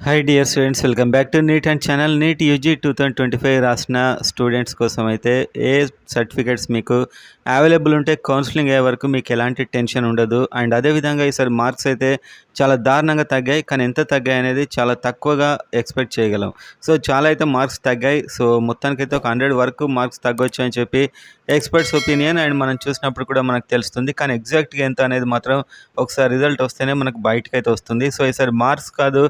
Hi dear students, welcome back to NEET and channel. NEET UG 2025 రాసిన students కోసం అయితే ఏ సర్టిఫికేట్స్ మీకు అవైలబుల్ ఉంటే కౌన్సిలింగ్ అయ్యే వరకు మీకు ఎలాంటి టెన్షన్ ఉండదు. అండ్ అదేవిధంగా ఈసారి మార్క్స్ అయితే చాలా దారుణంగా తగ్గాయి, కానీ ఎంత తగ్గాయి అనేది చాలా తక్కువగా ఎక్స్పెక్ట్ చేయగలం. సో చాలా అయితే మార్క్స్ తగ్గాయి. సో మొత్తానికైతే ఒక 100 వరకు మార్క్స్ తగ్గొచ్చు అని చెప్పి ఎక్స్పర్ట్స్ ఒపీనియన్. అండ్ మనం చూసినప్పుడు కూడా మనకు తెలుస్తుంది, కానీ ఎగ్జాక్ట్గా ఎంత అనేది మాత్రం ఒకసారి రిజల్ట్ వస్తేనే మనకు బయటకు అయితే వస్తుంది. సో ఈసారి మార్క్స్ కాదు,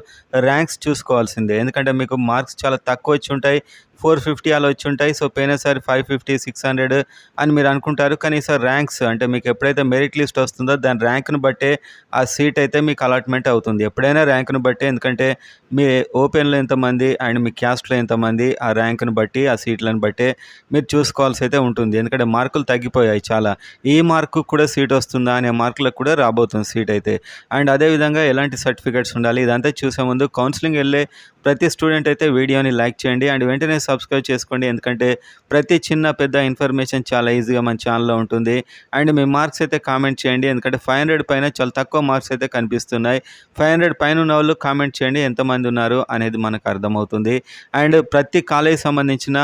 ర్యాంక్స్ చూసుకోవాల్సిందే. ఎందుకంటే మీకు మార్క్స్ చాలా తక్కువ వచ్చి ఉంటాయి, 450 అలా వచ్చి ఉంటాయి. సో పోయినసారి 550, 600 అని మీరు అనుకుంటారు, కానీ ఈసారి ర్యాంక్స్ అంటే మీకు ఎప్పుడైతే మెరిట్ లిస్ట్ వస్తుందో దాని ర్యాంక్ను బట్టే ఆ సీట్ అయితే మీకు అలాట్మెంట్ అవుతుంది. ఎప్పుడైనా ర్యాంక్ను బట్టే, ఎందుకంటే మీ ఓపెన్లో ఎంతమంది అండ్ మీ క్యాస్ట్లో ఎంతమంది, ఆ ర్యాంక్ను బట్టి ఆ సీట్లను బట్టే మీరు చూసుకోవాల్సి అయితే ఉంటుంది. ఎందుకంటే మార్కులు తగ్గిపోయాయి చాలా. ఈ మార్కు కూడా సీట్ వస్తుందా అనే మార్కులకు కూడా రాబోతుంది సీట్ అయితే. అండ్ అదేవిధంగా ఎలాంటి సర్టిఫికేట్స్ ఉండాలి ఇదంతా చూసే ముందు కౌన్సిలింగ్ వెళ్ళే ప్రతి స్టూడెంట్ అయితే వీడియోని లైక్ చేయండి అండ్ వెంటనే సబ్స్క్రైబ్ చేసుకోండి. ఎందుకంటే ప్రతి చిన్న పెద్ద ఇన్ఫర్మేషన్ చాలా ఈజీగా మన ఛానల్లో ఉంటుంది. అండ్ మీ మార్క్స్ అయితే కామెంట్ చేయండి, ఎందుకంటే 500 పైన చాలా తక్కువ మార్క్స్ అయితే కనిపిస్తున్నాయి. 500 పైన ఉన్న వాళ్ళు కామెంట్ చేయండి, ఎంతమంది ఉన్నారు అనేది మనకు అర్థమవుతుంది. అండ్ ప్రతి కాలేజ్ సంబంధించిన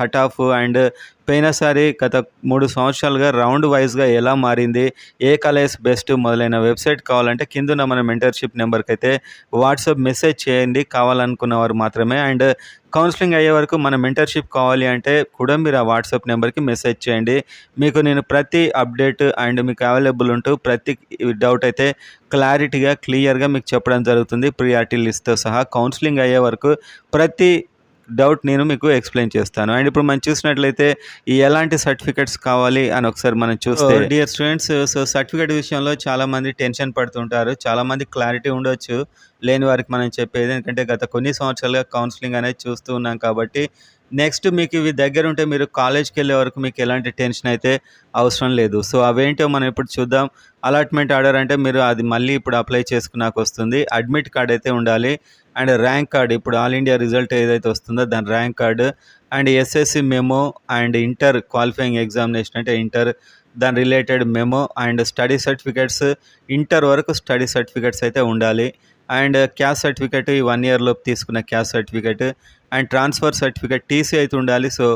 కట్ ఆఫ్ అండ్ పోయినసారి గత 3 సంవత్సరాలుగా రౌండ్ వైజ్గా ఎలా మారింది, ఏ కాలేజ్ బెస్ట్ మొదలైన వెబ్సైట్ కావాలంటే కింద మన మెంటర్షిప్ నెంబర్కి అయితే వాట్సాప్ మెసేజ్ చేయండి, కావాలనుకున్న వారు మాత్రమే. అండ్ కౌన్సిలింగ్ అయ్యే వరకు మన మెంటర్షిప్ కావాలి అంటే కూడా మీరు ఆ వాట్సాప్ నెంబర్కి మెసేజ్ చేయండి. మీకు నేను ప్రతి అప్డేట్ అండ్ మీకు అవైలబుల్ ఉంటూ ప్రతి డౌట్ అయితే క్లారిటీగా క్లియర్గా మీకు చెప్పడం జరుగుతుంది, ప్రియారిటీ లిస్ట్తో సహా. కౌన్సిలింగ్ అయ్యే వరకు ప్రతి డౌట్ నేను మీకు ఎక్స్ప్లెయిన్ చేస్తాను. అండ్ ఇప్పుడు మనం చూసినట్లయితే ఈ ఎలాంటి సర్టిఫికేట్స్ కావాలి అని ఒకసారి మనం చూస్తే, డియర్ స్టూడెంట్స్, సో సర్టిఫికేట్ విషయంలో చాలామంది టెన్షన్ పడుతుంటారు, చాలామంది క్లారిటీ ఉండొచ్చు లేని వారికి మనం చెప్పేది. ఎందుకంటే గత కొన్ని సంవత్సరాలుగా కౌన్సిలింగ్ అనేది చూస్తూ ఉన్నాం కాబట్టి నెక్స్ట్ మీకు ఇవి దగ్గర ఉంటే మీరు కాలేజ్కి వెళ్ళే వరకు మీకు ఎలాంటి టెన్షన్ అయితే అవసరం లేదు. సో అవేంటో మనం ఇప్పుడు చూద్దాం. అలాట్మెంట్ ఆర్డర్ అంటే మీరు అది మళ్ళీ ఇప్పుడు అప్లై చేసుకున్నాక వస్తుంది. అడ్మిట్ కార్డ్ అయితే ఉండాలి అండ్ ర్యాంక్ కార్డ్, ఇప్పుడు ఆల్ ఇండియా రిజల్ట్ ఏదైతే వస్తుందో దాని rank card and SSC memo and inter qualifying examination అంటే ఇంటర్ దాని related memo and study certificates, inter వరకు స్టడీ సర్టిఫికేట్స్ అయితే ఉండాలి. అండ్ క్యాస్ట్ సర్టిఫికేట్, ఈ 1 year లోపు తీసుకున్న caste certificate and transfer certificate, TC అయితే ఉండాలి. సో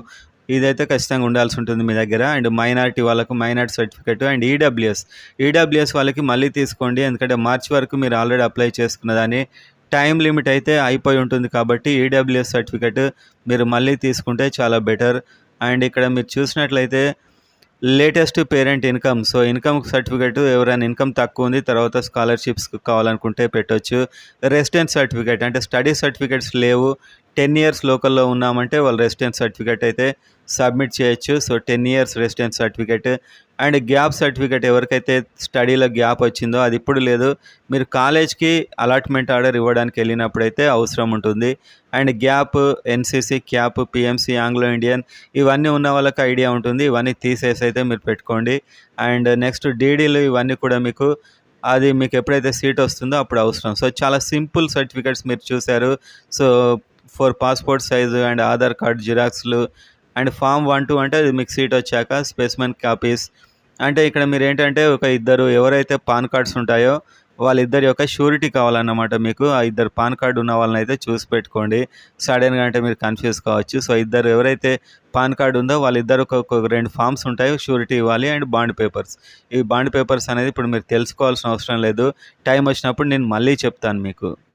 ఇదైతే ఖచ్చితంగా ఉండాల్సి ఉంటుంది మీ దగ్గర. అండ్ మైనారిటీ వాళ్ళకు మైనారిటీ సర్టిఫికేట్ అండ్ ఈడబ్ల్యూఎస్ వాళ్ళకి మళ్ళీ తీసుకోండి, ఎందుకంటే మార్చి వరకు మీరు ఆల్రెడీ అప్లై చేసుకున్న దాన్ని టైం లిమిట్ అయితే అయిపోయి ఉంటుంది కాబట్టి ఈడబ్ల్యూఎస్ సర్టిఫికేట్ మీరు మళ్ళీ తీసుకుంటే చాలా బెటర్. అండ్ ఇక్కడ మీరు చూసినట్లయితే latest parent income, so income certificate ఎవరైనా ఇన్కమ్ తక్కువ ఉంది తర్వాత స్కాలర్షిప్స్ కావాలనుకుంటే పెట్టవచ్చు. రెసిడెన్స్ సర్టిఫికేట్ అంటే స్టడీ సర్టిఫికేట్స్ లేవు, 10 years లోకల్లో ఉన్నామంటే వాళ్ళు రెసిడెన్స్ సర్టిఫికేట్ అయితే సబ్మిట్ చేయొచ్చు. So 10 years residence certificate and gap certificate, ఎవరికైతే స్టడీలో గ్యాప్ వచ్చిందో అది ఇప్పుడు లేదు, మీరు కాలేజ్కి అలాట్మెంట్ ఆర్డర్ ఇవ్వడానికి వెళ్ళినప్పుడైతే అవసరం ఉంటుంది. And gap, NCC, cap, PMC, Anglo Indian ఇవన్నీ ఉన్న వాళ్ళకి ఐడియా ఉంటుంది, ఇవన్నీ తీసేసి అయితే మీరు పెట్టుకోండి. అండ్ నెక్స్ట్ డీడీలు ఇవన్నీ కూడా మీకు అది మీకు ఎప్పుడైతే సీట్ వస్తుందో అప్పుడు అవసరం. సో చాలా సింపుల్ సర్టిఫికేట్స్ మీరు చూశారు. So for passport size and Aadhaar card జిరాక్స్లు అండ్ ఫామ్ 1, 2 అంటే అది మీకు సీట్ వచ్చాక స్పెసిమెన్ కాపీస్. అంటే ఇక్కడ మీరు ఏంటంటే ఒక ఇద్దరు ఎవరైతే పాన్ కార్డ్స్ ఉంటాయో వాళ్ళిద్దరి యొక్క షూరిటీ కావాలన్నమాట మీకు. ఆ ఇద్దరు పాన్ కార్డు ఉన్న వాళ్ళని అయితే చూసి పెట్టుకోండి, సడన్గా అంటే మీరు కన్ఫ్యూజ్ కావచ్చు. సో ఇద్దరు ఎవరైతే పాన్ కార్డు ఉందో వాళ్ళిద్దరు ఒక 2 ఫామ్స్ ఉంటాయి, షూరిటీ ఇవ్వాలి అండ్ బాండ్ పేపర్స్. ఈ బాండ్ పేపర్స్ అనేది ఇప్పుడు మీరు తెలుసుకోవాల్సిన అవసరం లేదు, టైం వచ్చినప్పుడు నేను మళ్ళీ చెప్తాను మీకు.